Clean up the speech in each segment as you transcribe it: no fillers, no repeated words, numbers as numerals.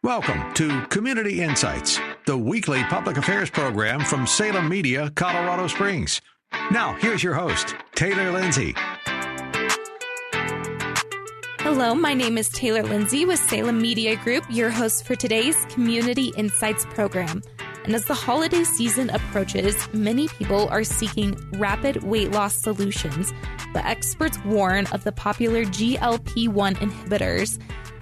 Welcome to Community Insights, the weekly public affairs program from Salem Media, Colorado Springs. Now, here's your host, Taylor Lindsay. Hello, my name is Taylor Lindsay with Salem Media Group, your host for today's Community Insights program. And as the holiday season approaches, many people are seeking rapid weight loss solutions, but experts warn of the popular GLP-1 inhibitors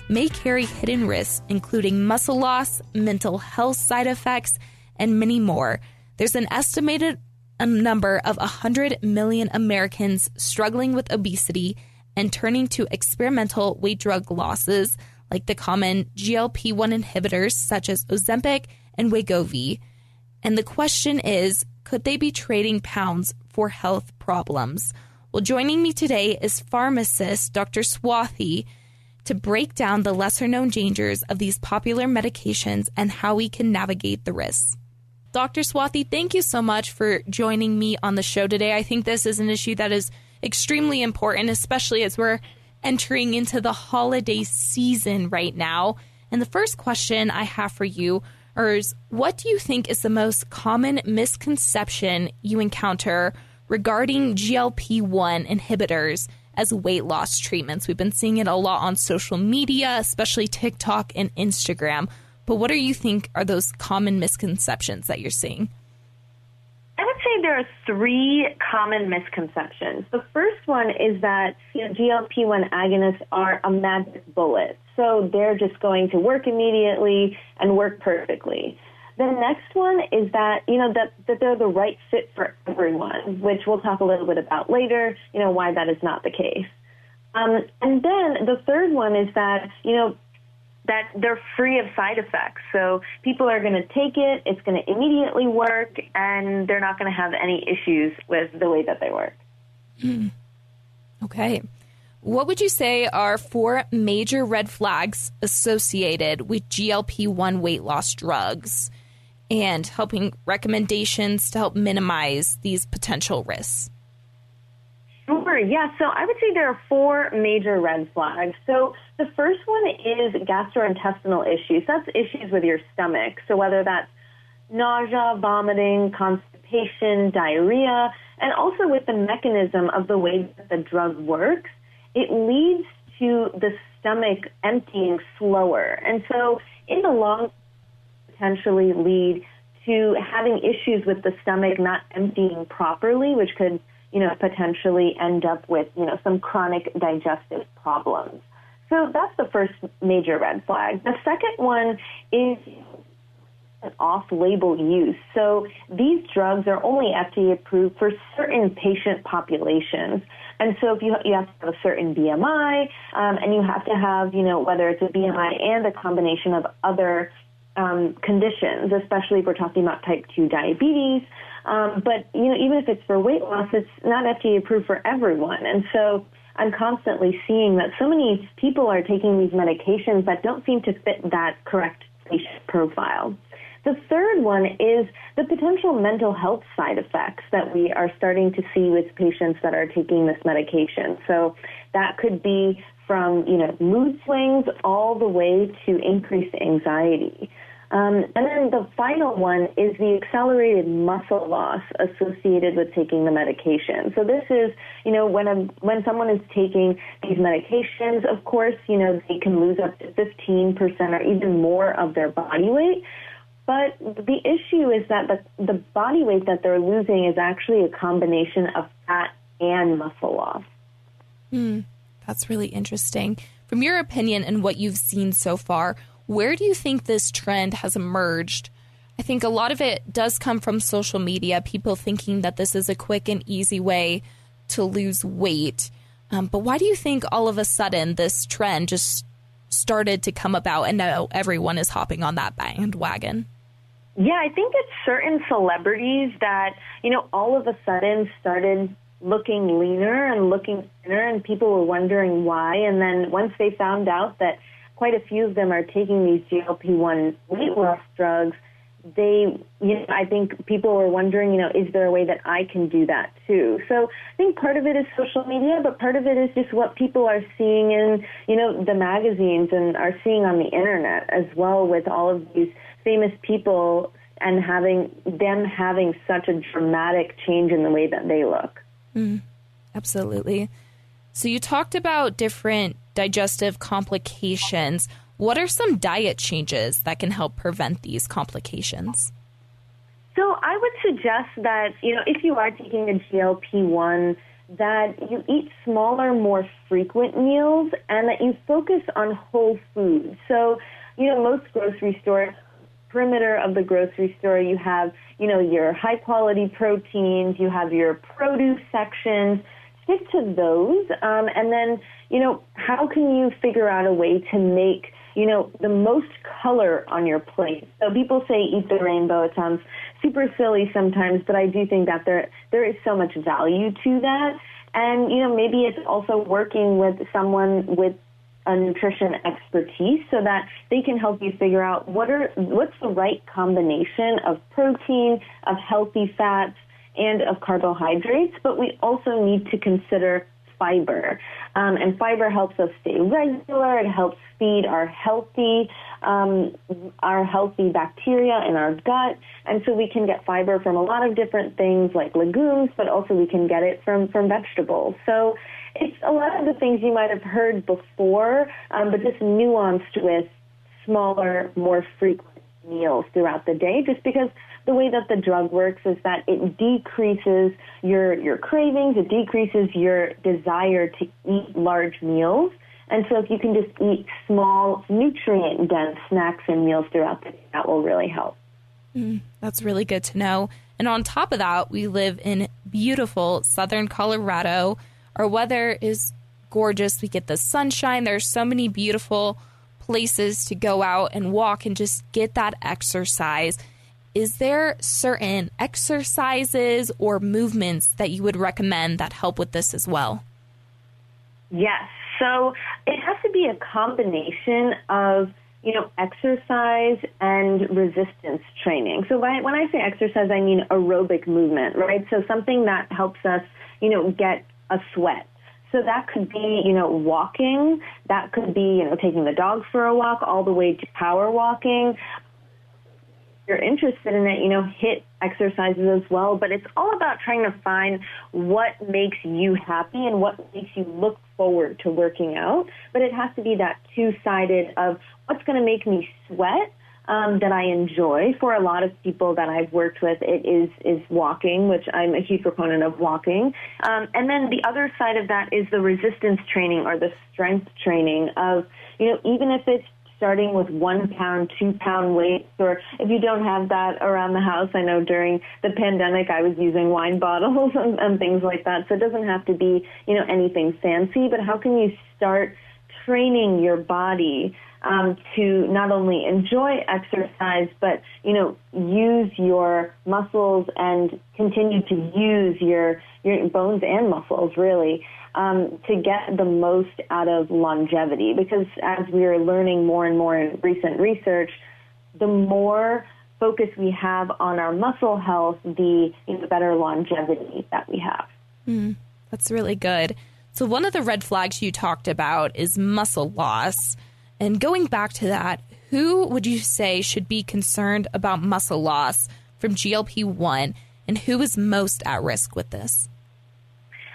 may carry hidden risks, including muscle loss, mental health side effects, and many more. There's an estimated number of 100 million Americans struggling with obesity and turning to experimental weight drug losses like the common GLP-1 inhibitors such as Ozempic and Wegovy. And the question is, could they be trading pounds for health problems? Well, joining me today is pharmacist Dr. Swathi to break down the lesser-known dangers of these popular medications and how we can navigate the risks. Dr. Swathi, thank you so much for joining me on the show today. I think this is an issue that is extremely important, especially as we're entering into the holiday season right now. And the first question I have for you is, what do you think is the most common misconception you encounter regarding GLP-1 inhibitors as weight loss treatments? We've been seeing it a lot on social media, especially TikTok and Instagram. But what do you think are those common misconceptions that you're seeing? I would say there are three common misconceptions. The first one is that GLP-1 agonists are a magic bullet. So they're just going to work immediately and work perfectly. The next one is that, that they're the right fit for everyone, which we'll talk a little bit about later, why that is not the case. And then the third one is that, that they're free of side effects. So people are going to take it, it's going to immediately work, and they're not going to have any issues with the way that they work. Okay. What would you say are 4 major red flags associated with GLP-1 weight loss drugs and helping recommendations to help minimize these potential risks? Sure, yeah. So I would say there are 4 major red flags. So the first one is gastrointestinal issues. That's issues with your stomach. So whether that's nausea, vomiting, constipation, diarrhea, and also with the mechanism of the way that the drug works, it leads to the stomach emptying slower. And so in the long potentially lead to having issues with the stomach not emptying properly, which could, potentially end up with, some chronic digestive problems. So that's the first major red flag. The second one is an off-label use. So these drugs are only FDA approved for certain patient populations. And so if you have to have a certain BMI, and you have to have, whether it's a BMI and a combination of other conditions, especially if we're talking about type 2 diabetes. But, even if it's for weight loss, it's not FDA approved for everyone. And so I'm constantly seeing that so many people are taking these medications that don't seem to fit that correct patient profile. The third one is the potential mental health side effects that we are starting to see with patients that are taking this medication. So that could be from, mood swings all the way to increased anxiety. And then the final one is the accelerated muscle loss associated with taking the medication. So this is, when someone is taking these medications, of course, they can lose up to 15% or even more of their body weight. But the issue is that the body weight that they're losing is actually a combination of fat and muscle loss. That's really interesting. From your opinion and what you've seen so far, where do you think this trend has emerged? I think a lot of it does come from social media, people thinking that this is a quick and easy way to lose weight. But why do you think all of a sudden this trend just started to come about and now everyone is hopping on that bandwagon? Yeah, I think it's certain celebrities that, all of a sudden started looking leaner and looking thinner, and people were wondering why. And then once they found out that quite a few of them are taking these GLP-1 weight loss drugs, I think people were wondering, is there a way that I can do that too? So I think part of it is social media, but part of it is just what people are seeing in, the magazines and are seeing on the internet as well, with all of these famous people and having such a dramatic change in the way that they look. Absolutely. So you talked about different digestive complications. What are some diet changes that can help prevent these complications? So I would suggest that, if you are taking a GLP-1, that you eat smaller, more frequent meals and that you focus on whole foods. So, most grocery stores, perimeter of the grocery store, you have, your high-quality proteins, you have your produce sections. Stick to those. And then, how can you figure out a way to make, the most color on your plate? So people say eat the rainbow. It sounds super silly sometimes, but I do think that there is so much value to that. And, maybe it's also working with someone with a nutrition expertise so that they can help you figure out what's the right combination of protein, of healthy fats, and of carbohydrates. But we also need to consider fiber. And fiber helps us stay regular. It helps feed our healthy bacteria in our gut. And so we can get fiber from a lot of different things like legumes, but also we can get it from vegetables. So it's a lot of the things you might have heard before, but just nuanced with smaller, more frequent meals throughout the day, just because the way that the drug works is that it decreases your cravings, it decreases your desire to eat large meals. And so if you can just eat small, nutrient-dense snacks and meals throughout the day, that will really help. That's really good to know. And on top of that, we live in beautiful southern Colorado. Our weather is gorgeous. We get the sunshine. There's so many beautiful places to go out and walk and just get that exercise. Is there certain exercises or movements that you would recommend that help with this as well? Yes. So it has to be a combination of, exercise and resistance training. So when I say exercise, I mean aerobic movement, right? So something that helps us, get a sweat. So that could be, walking. That could be, taking the dog for a walk, all the way to power walking. You're interested in it, HIIT exercises as well, but it's all about trying to find what makes you happy and what makes you look forward to working out. But it has to be that two-sided of what's going to make me sweat that I enjoy. For a lot of people that I've worked with, it is walking, which I'm a huge proponent of walking. And then the other side of that is the resistance training or the strength training of, even if it's starting with 1 pound, 2 pound weights, or if you don't have that around the house. I know during the pandemic I was using wine bottles and things like that. So it doesn't have to be, anything fancy, but how can you start training your body to not only enjoy exercise, but, use your muscles and continue to use your bones and muscles, really, to get the most out of longevity. Because as we are learning more and more in recent research, the more focus we have on our muscle health, the better longevity that we have. That's really good. So one of the red flags you talked about is muscle loss. And going back to that, who would you say should be concerned about muscle loss from GLP-1, and who is most at risk with this?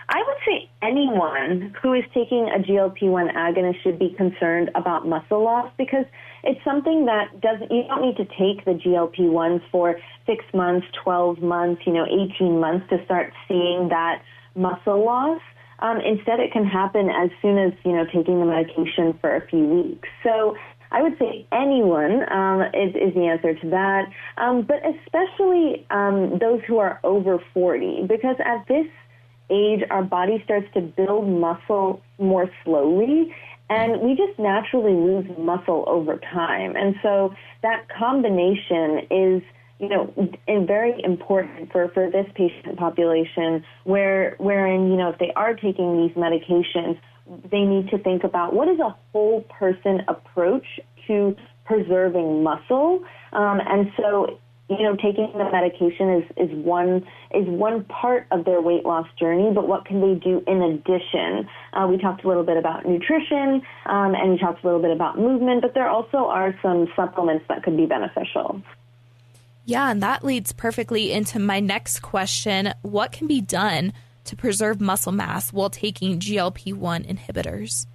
I would say anyone who is taking a GLP-1 agonist should be concerned about muscle loss, because it's something that you don't need to take the GLP-1s for 6 months, 12 months, 18 months to start seeing that muscle loss. Instead, it can happen as soon as, taking the medication for a few weeks. So I would say anyone is the answer to that, but especially those who are over 40, because at this age, our body starts to build muscle more slowly, and we just naturally lose muscle over time. And so that combination is, very important for this patient population, wherein, if they are taking these medications, they need to think about what is a whole person approach to preserving muscle. And so taking the medication is one part of their weight loss journey, but what can they do in addition? We talked a little bit about nutrition, and we talked a little bit about movement, but there also are some supplements that could be beneficial. Yeah, and that leads perfectly into my next question. What can be done to preserve muscle mass while taking GLP-1 inhibitors?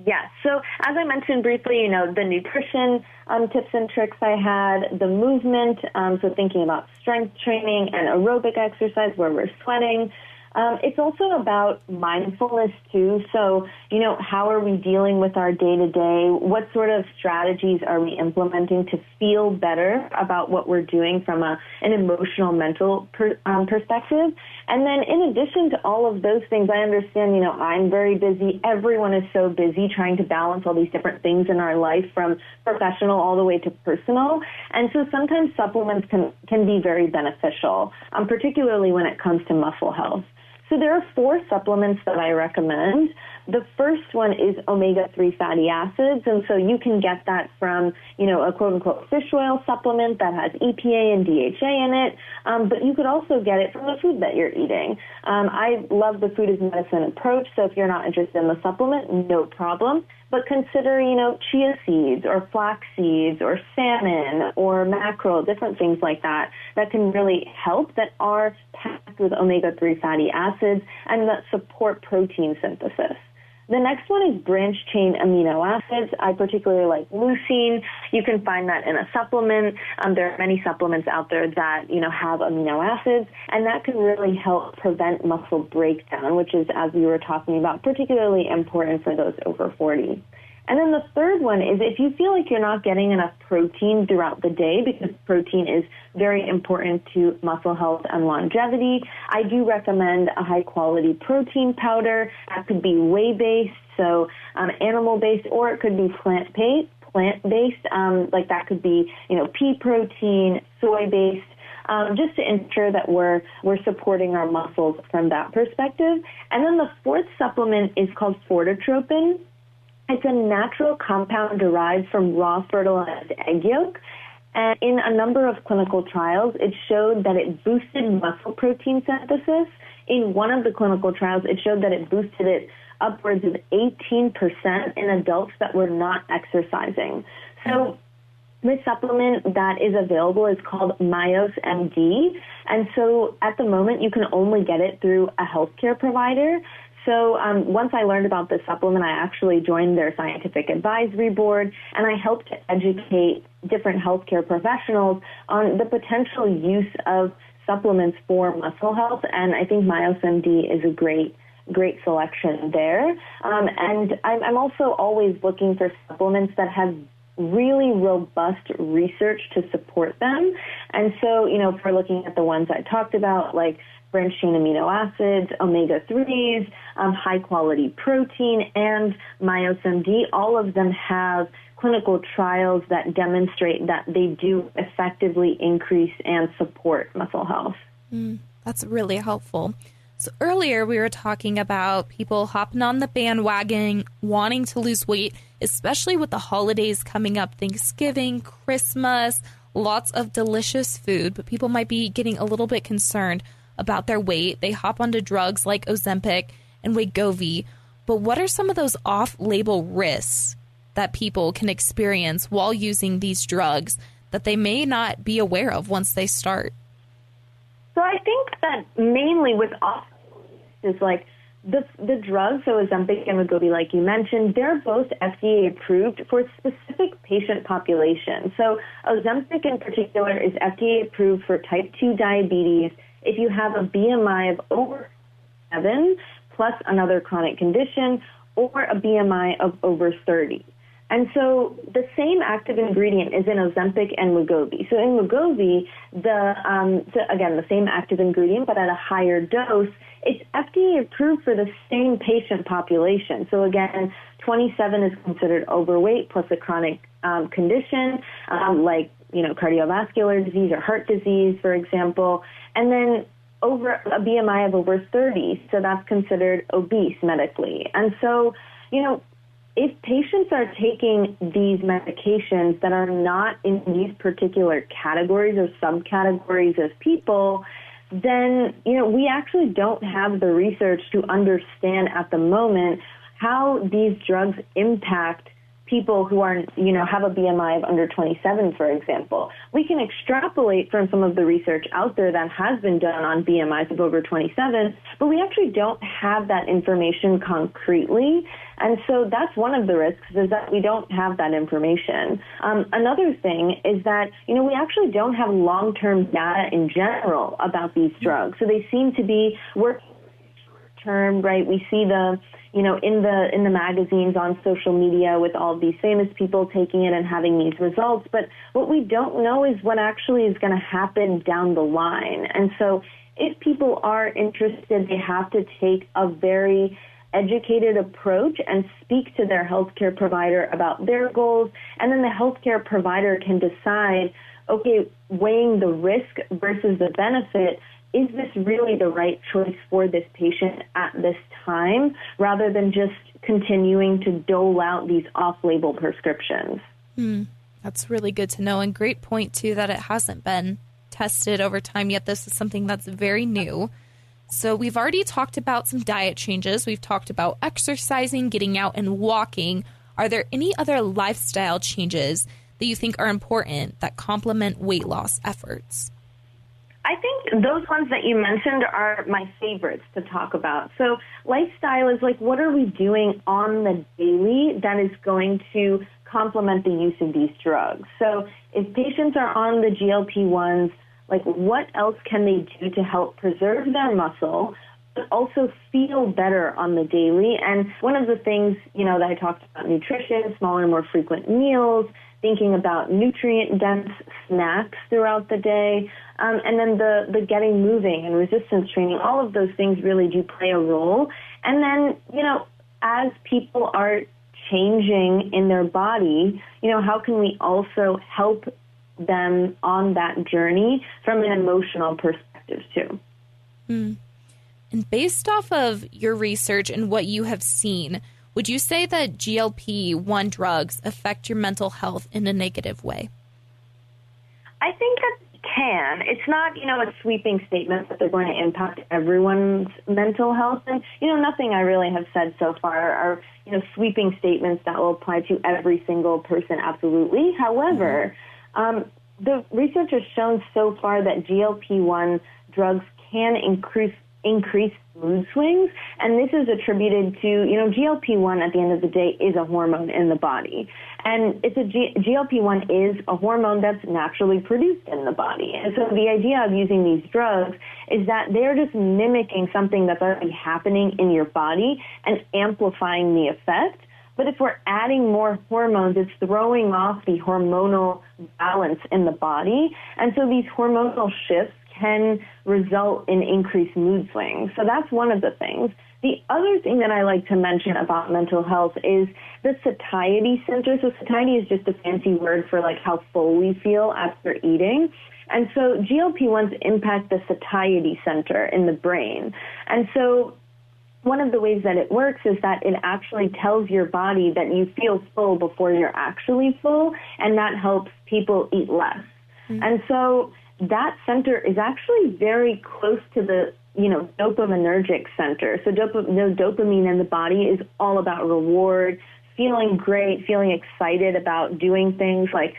Yes. So as I mentioned briefly, the nutrition tips and tricks I had, the movement, so thinking about strength training and aerobic exercise where we're sweating. It's also about mindfulness, too. So, how are we dealing with our day-to-day? What sort of strategies are we implementing to feel better about what we're doing from an emotional, mental perspective? And then in addition to all of those things, I understand, I'm very busy. Everyone is so busy trying to balance all these different things in our life, from professional all the way to personal. And so sometimes supplements can be very beneficial, particularly when it comes to muscle health. So there are 4 supplements that I recommend. The first one is omega-3 fatty acids, and so you can get that from, a quote-unquote fish oil supplement that has EPA and DHA in it, but you could also get it from the food that you're eating. I love the food as medicine approach, so if you're not interested in the supplement, no problem. But consider, chia seeds or flax seeds or salmon or mackerel, different things like that can really help, that are packed with omega-3 fatty acids and that support protein synthesis. The next one is branched-chain amino acids. I particularly like leucine. You can find that in a supplement. There are many supplements out there that, have amino acids, and that can really help prevent muscle breakdown, which is, as we were talking about, particularly important for those over 40. And then the third one is if you feel like you're not getting enough protein throughout the day, because protein is very important to muscle health and longevity, I do recommend a high-quality protein powder. That could be whey-based, so animal-based, or it could be plant-based. Like that could be, pea protein, soy-based, just to ensure that we're supporting our muscles from that perspective. And then the fourth supplement is called fortotropin. It's a natural compound derived from raw fertilized egg yolk. And in a number of clinical trials, it showed that it boosted muscle protein synthesis. In one of the clinical trials, it showed that it boosted it upwards of 18% in adults that were not exercising. So this supplement that is available is called MYOS MD. And so at the moment, you can only get it through a healthcare provider. So once I learned about this supplement, I actually joined their scientific advisory board, and I helped to educate different healthcare professionals on the potential use of supplements for muscle health, and I think MYOS MD is a great selection there. And I'm also always looking for supplements that have really robust research to support them. And so, if we're looking at the ones I talked about, like branched-chain amino acids, omega-3s, high-quality protein, and MYOS MD, all of them have clinical trials that demonstrate that they do effectively increase and support muscle health. That's really helpful. So earlier we were talking about people hopping on the bandwagon, wanting to lose weight, especially with the holidays coming up, Thanksgiving, Christmas, lots of delicious food, but people might be getting a little bit concerned about their weight. They hop onto drugs like Ozempic and Wegovy. But what are some of those off-label risks that people can experience while using these drugs that they may not be aware of once they start? So I think that mainly with off is like the drugs, so Ozempic and Wegovy, like you mentioned, they're both FDA approved for specific patient populations. So Ozempic in particular is FDA approved for type 2 diabetes if you have a BMI of over 7 plus another chronic condition, or a BMI of over 30. And so the same active ingredient is in Ozempic and Wegovy. So in Wegovy, the same active ingredient, but at a higher dose, it's FDA approved for the same patient population. So again, 27 is considered overweight plus a chronic condition, like cardiovascular disease or heart disease, for example, and then over a BMI of over 30. So that's considered obese medically. And so, if patients are taking these medications that are not in these particular categories or subcategories of people, then, we actually don't have the research to understand at the moment how these drugs impact people who are, have a BMI of under 27, for example. We can extrapolate from some of the research out there that has been done on BMIs of over 27, but we actually don't have that information concretely. And so that's one of the risks, is that we don't have that information. Another thing is that, we actually don't have long-term data in general about these drugs. So they seem to be working term, right? We see the, in the magazines, on social media, with all these famous people taking it and having these results. But what we don't know is what actually is going to happen down the line. And so if people are interested, they have to take a very educated approach and speak to their healthcare provider about their goals. And then the healthcare provider can decide, okay, weighing the risk versus the benefit, is this really the right choice for this patient at this time, rather than just continuing to dole out these off-label prescriptions? That's really good to know, and great point, too, that it hasn't been tested over time yet. This is something that's very new. So we've already talked about some diet changes. We've talked about exercising, getting out and walking. Are there any other lifestyle changes that you think are important that complement weight loss efforts? I think those ones that you mentioned are my favorites to talk about. So lifestyle is like, what are we doing on the daily that is going to complement the use of these drugs? So if patients are on the GLP-1s, like, what else can they do to help preserve their muscle, but also feel better on the daily? And one of the things, that I talked about, nutrition, smaller, more frequent meals, thinking about nutrient-dense snacks throughout the day, and then the getting moving and resistance training, all of those things really do play a role. And then, as people are changing in their body, how can we also help them on that journey from an emotional perspective too? And based off of your research and what you have seen, would you say that GLP-1 drugs affect your mental health in a negative way? I think that can. It's not, a sweeping statement that they're going to impact everyone's mental health. And, nothing I really have said so far are, sweeping statements that will apply to every single person, absolutely. However, the research has shown so far that GLP-1 drugs can increase mood swings, and this is attributed to, GLP-1 at the end of the day is a hormone in the body. And GLP-1 is a hormone that's naturally produced in the body. And so the idea of using these drugs is that they're just mimicking something that's already happening in your body and amplifying the effect. But if we're adding more hormones, it's throwing off the hormonal balance in the body. And so these hormonal shifts can result in increased mood swings. So that's one of the things. The other thing that I like to mention about mental health is the satiety center. So satiety is just a fancy word for like how full we feel after eating. And so GLP-1s impact the satiety center in the brain. And so one of the ways that it works is that it actually tells your body that you feel full before you're actually full, and that helps people eat less. And so that center is actually very close to the, dopaminergic center. So dopamine in the body is all about reward, feeling great, feeling excited about doing things like,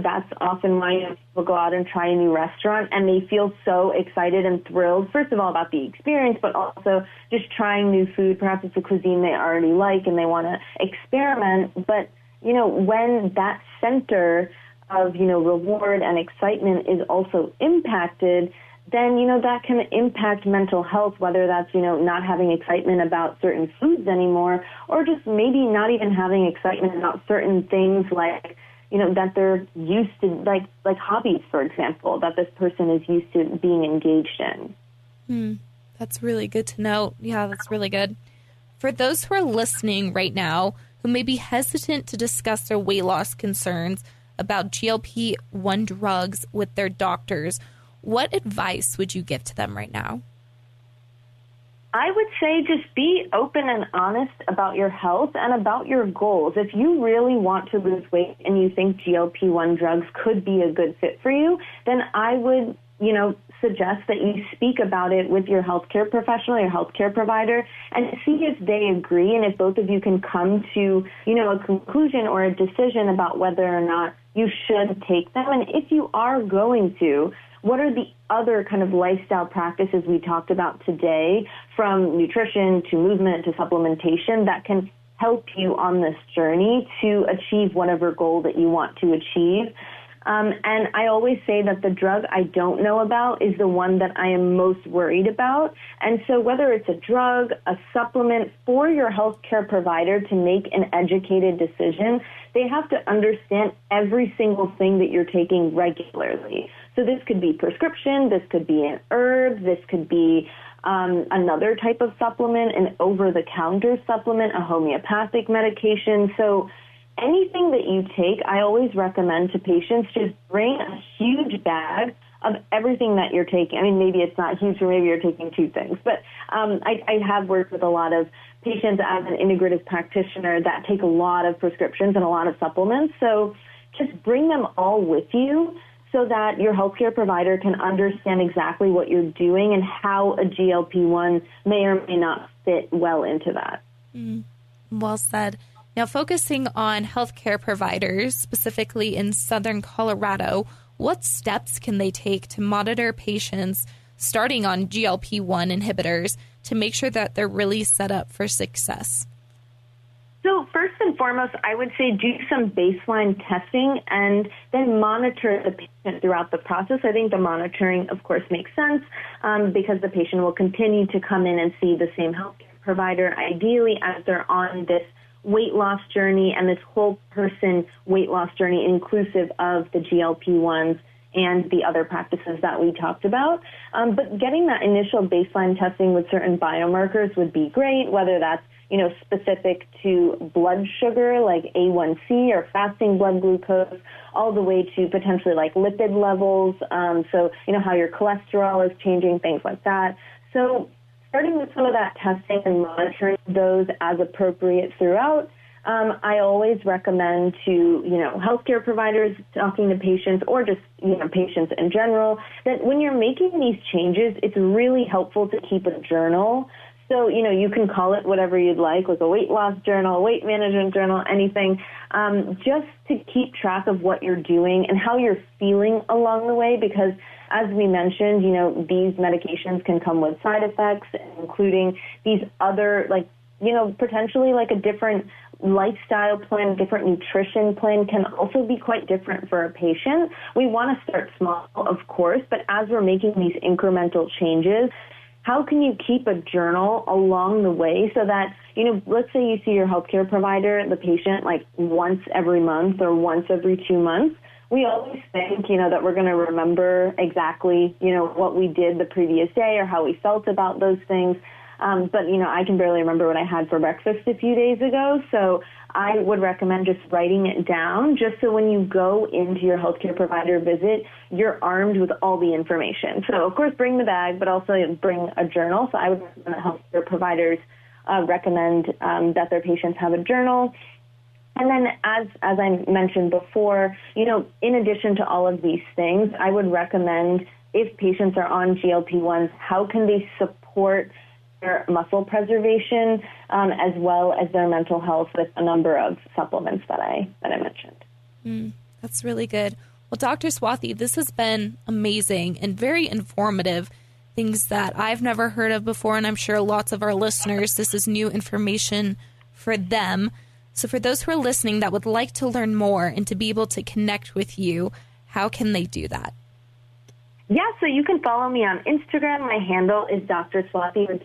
that's often why people go out and try a new restaurant and they feel so excited and thrilled, first of all, about the experience, but also just trying new food. Perhaps it's a cuisine they already like and they want to experiment. But, when that center of, reward and excitement is also impacted, then, that can impact mental health, whether that's, not having excitement about certain foods anymore, or just maybe not even having excitement about certain things like, that they're used to, like hobbies, for example, that this person is used to being engaged in. That's really good to know. Yeah, that's really good. For those who are listening right now who may be hesitant to discuss their weight loss concerns about GLP-1 drugs with their doctors, what advice would you give to them right now? I would say just be open and honest about your health and about your goals. If you really want to lose weight and you think GLP-1 drugs could be a good fit for you, then I would, suggest that you speak about it with your healthcare professional, your healthcare provider, and see if they agree and if both of you can come to, a conclusion or a decision about whether or not you should take them. And if you are going to, what are the other kind of lifestyle practices we talked about today, from nutrition to movement to supplementation, that can help you on this journey to achieve whatever goal that you want to achieve? And I always say that the drug I don't know about is the one that I am most worried about. And so whether it's a drug, a supplement, for your healthcare provider to make an educated decision, they have to understand every single thing that you're taking regularly. So this could be prescription, this could be an herb, this could be another type of supplement, an over-the-counter supplement, a homeopathic medication. So anything that you take, I always recommend to patients, just bring a huge bag of everything that you're taking. I mean, maybe it's not huge, or maybe you're taking two things. But I have worked with a lot of patients as an integrative practitioner that take a lot of prescriptions and a lot of supplements. So just bring them all with you so that your healthcare provider can understand exactly what you're doing and how a GLP-1 may or may not fit well into that. Well said. Now, focusing on healthcare providers, specifically in Southern Colorado, what steps can they take to monitor patients starting on GLP-1 inhibitors to make sure that they're really set up for success? So first and foremost, I would say do some baseline testing and then monitor the patient throughout the process. I think the monitoring, of course, makes sense because the patient will continue to come in and see the same healthcare provider, ideally as they're on this weight loss journey and this whole person weight loss journey, inclusive of the GLP-1s and the other practices that we talked about. But getting that initial baseline testing with certain biomarkers would be great, whether that's specific to blood sugar like A1C or fasting blood glucose, all the way to potentially like lipid levels. So how your cholesterol is changing, things like that. So starting with some of that testing and monitoring those as appropriate throughout, I always recommend to, healthcare providers talking to patients or just, patients in general, that when you're making these changes, it's really helpful to keep a journal. So, you can call it whatever you'd like a weight loss journal, weight management journal, anything, just to keep track of what you're doing and how you're feeling along the way, because as we mentioned, these medications can come with side effects, including these other, potentially like a different lifestyle plan, a different nutrition plan can also be quite different for a patient. We want to start small, of course, but as we're making these incremental changes, how can you keep a journal along the way so that, let's say you see your healthcare provider, the patient, like once every month or once every 2 months. We always think, that we're going to remember exactly, what we did the previous day or how we felt about those things. But, I can barely remember what I had for breakfast a few days ago. So I would recommend just writing it down just so when you go into your healthcare provider visit, you're armed with all the information. So, of course, bring the bag, but also bring a journal. So I would recommend that healthcare providers recommend that their patients have a journal. And then, as I mentioned before, in addition to all of these things, I would recommend if patients are on GLP-1s, how can they support their muscle preservation as well as their mental health with a number of supplements that I mentioned. That's really good. Well, Dr. Swathi, this has been amazing and very informative, things that I've never heard of before, and I'm sure lots of our listeners, this is new information for them. So for those who are listening that would like to learn more and to be able to connect with you, how can they do that? Yeah, so you can follow me on Instagram. My handle is Dr. Swathi,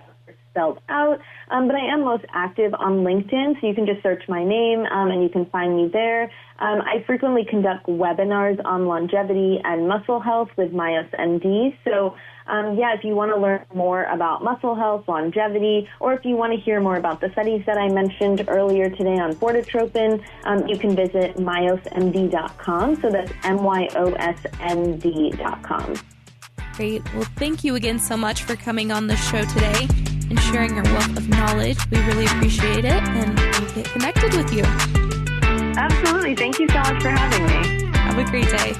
spelled out, but I am most active on LinkedIn, so you can just search my name and you can find me there. I frequently conduct webinars on longevity and muscle health with MYOS MD. So, if you want to learn more about muscle health, longevity, or if you want to hear more about the studies that I mentioned earlier today on Fortitropin, you can visit myosmd.com. So that's MYOSMD.com. Great. Well, thank you again so much for coming on the show today. and sharing your wealth of knowledge. We really appreciate it, and we'll get connected with you. Absolutely. Thank you so much for having me. Have a great day.